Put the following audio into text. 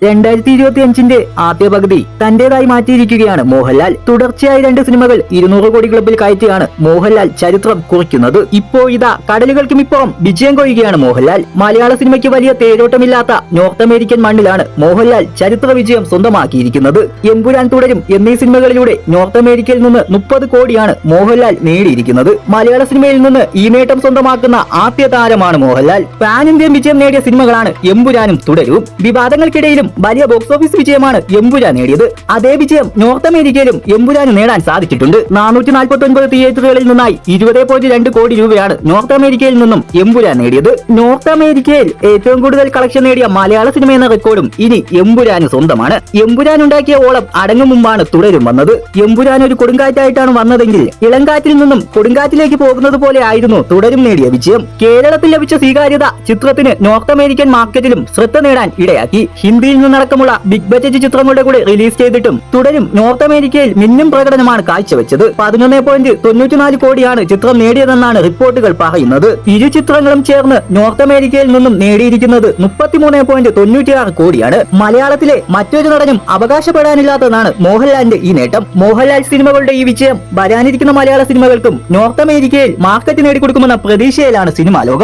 2025 ആദ്യ പകുതി തന്റേതായി മാറ്റിയിരിക്കുകയാണ് മോഹൻലാൽ. തുടർച്ചയായി 2 സിനിമകൾ 200 കോടി ക്ലബിൽ കയറ്റിയാണ് മോഹൻലാൽ ചരിത്രം കുറിക്കുന്നത്. ഇപ്പോഴിതാ കടലുകൾക്കും ഇപ്പുറം വിജയം കൊയ്യുകയാണ് മോഹൻലാൽ. മലയാള സിനിമയ്ക്ക് വലിയ തേരോട്ടമില്ലാത്ത നോർത്ത് അമേരിക്കൻ മണ്ണിലാണ് മോഹൻലാൽ ചരിത്ര വിജയം സ്വന്തമാക്കിയിരിക്കുന്നത്. എമ്പുരാൻ തുടരും എന്നീ സിനിമകളിലൂടെ നോർത്ത് അമേരിക്കയിൽ നിന്ന് 30 കോടിയാണ് മോഹൻലാൽ നേടിയിരിക്കുന്നത്. മലയാള സിനിമയിൽ നിന്ന് ഈ നേട്ടം സ്വന്തമാക്കുന്ന ആദ്യ താരമാണ് മോഹൻലാൽ. പാൻ ഇന്ത്യൻ വിജയം നേടിയ സിനിമകളാണ് എമ്പുരാനും തുടരും. വിവാദങ്ങൾക്കിടയിലും വലിയ ബോക്സ് ഓഫീസ് വിജയമാണ് എമ്പുരാൻ നേടിയത്. അതേ വിജയം നോർത്ത് അമേരിക്കയിലും എമ്പുരാന് നേടാൻ സാധിച്ചിട്ടുണ്ട്. 449 തിയേറ്ററുകളിൽ നിന്നായി 20.2 കോടി രൂപയാണ് നോർത്ത് അമേരിക്കയിൽ നിന്നും എമ്പുരാൻ നേടിയത്. നോർത്ത് അമേരിക്കയിൽ ഏറ്റവും കൂടുതൽ കളക്ഷൻ നേടിയ മലയാള സിനിമ എന്ന റെക്കോർഡും ഇനി എമ്പുരാന് സ്വന്തമാണ്. എമ്പുരാൻ ഉണ്ടാക്കിയ ഓളം അടങ്ങും മുമ്പാണ് തുടരും വന്നത്. എമ്പുരാൻ ഒരു കൊടുങ്കാറ്റായിട്ടാണ് വന്നതെങ്കിൽ ഇളങ്കാറ്റിൽ നിന്നും കൊടുങ്കാറ്റിലേക്ക് പോകുന്നത് പോലെ ആയിരുന്നു തുടരും നേടിയ വിജയം. കേരളത്തിൽ ലഭിച്ച സ്വീകാര്യത ചിത്രത്തിന് നോർത്ത് അമേരിക്കൻ മാർക്കറ്റിലും ശ്രദ്ധ നേടാൻ ഇടയാക്കി. ഹിന്ദിയിൽ നിന്നടക്കമുള്ള ബിഗ് ബജറ്റ് ചിത്രങ്ങളുടെ കൂടെ റിലീസ് ചെയ്തിട്ടും തുടരും നോർത്ത് അമേരിക്കയിൽ മിന്നും പ്രകടനമാണ് കാഴ്ചവെച്ചത്. 11.94 കോടിയാണ് ചിത്രം നേടിയതെന്നാണ് റിപ്പോർട്ടുകൾ പറയുന്നത്. ഇരു ചിത്രങ്ങളും ചേർന്ന് നോർത്ത് അമേരിക്കയിൽ നിന്നും നേടിയിരിക്കുന്നത് 33.96 കോടിയാണ്. മലയാളത്തിലെ മറ്റൊരു നടനും അവകാശപ്പെടാനില്ലാത്തതാണ് മോഹൻലാലിന്റെ ഈ നേട്ടം. മോഹൻലാൽ സിനിമകളുടെ ഈ വിജയം വരാനിരിക്കുന്ന മലയാള സിനിമകൾക്കും നോർത്ത് അമേരിക്കയിൽ മാർക്കറ്റ് നേടിക്കൊടുക്കുമെന്ന പ്രതീക്ഷയിലാണ് സിനിമാ ലോകം.